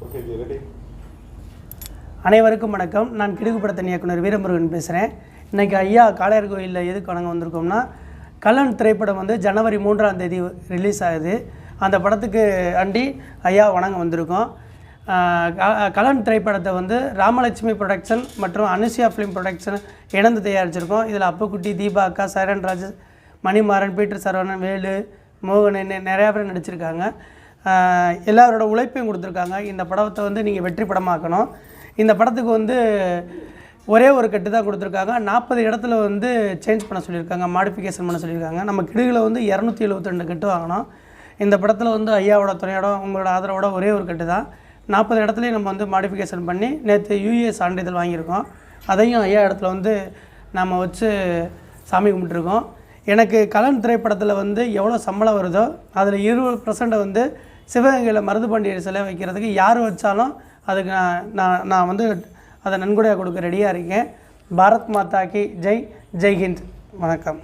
Okay G, ready. அனைவருக்கும் வணக்கம். நான் கிடுகுப்படத்தின் இயக்குனர் வீரமுருகன் பேசுகிறேன். இன்றைக்கி ஐயா காளையார் கோயிலில் எதுக்கு வணங்க வந்திருக்கோம்னா, கலன் திரைப்படம் வந்து ஜனவரி 3ஆம் தேதி ரிலீஸ் ஆகுது. அந்த படத்துக்கு அண்டி ஐயா வணங்க வந்திருக்கோம். கலன் திரைப்படத்தை வந்து ராமலட்சுமி ப்ரொடக்ஷன் மற்றும் அனுசியா ஃபிலிம் ப்ரொடக்ஷன் இணைந்து தயாரிச்சிருக்கோம். இதில் அப்புக்குட்டி, தீபா அக்கா, சைரன்ராஜ், மணிமாறன், பீட்டர் சரவணன், வேலு, மோகன் நிறையா பேர் நடிச்சிருக்காங்க. எல்லாரோட உழைப்பையும் கொடுத்துருக்காங்க. இந்த படத்தை வந்து நீங்கள் வெற்றி படமாக்கணும். இந்த படத்துக்கு வந்து ஒரே ஒரு கட்டு தான் கொடுத்துருக்காங்க. 40 இடத்துல வந்து சேஞ்ச் பண்ண சொல்லியிருக்காங்க, மாடிஃபிகேஷன் பண்ண சொல்லியிருக்காங்க. நம்ம கிடுகில் வந்து 272 கட்டு வாங்கினோம். இந்த படத்தில் வந்து ஐயாவோட துணையோட உங்களோட ஆதரவோட ஒரே ஒரு கட்டு தான். 40 இடத்துலையும் நம்ம வந்து மாடிஃபிகேஷன் பண்ணி நேற்று யூஏ சான்றிதழ் வாங்கியிருக்கோம். அதையும் ஐயா இடத்துல வந்து நம்ம வச்சு சாமி கும்பிட்டுருக்கோம். எனக்கு கலன் திரைப்படத்தில் வந்து எவ்வளோ சம்பளம் வருதோ அதில் 20% வந்து சிவகங்கையில் மருதுபாண்டியர் சிலை வைக்கிறதுக்கு யார் வச்சாலும் அதுக்கு நான் வந்து அதை நன்கொடையாக கொடுக்க ரெடியாக இருக்கேன். பாரத் மாதா கி ஜெய், ஜெய் ஹிந்த். வணக்கம்.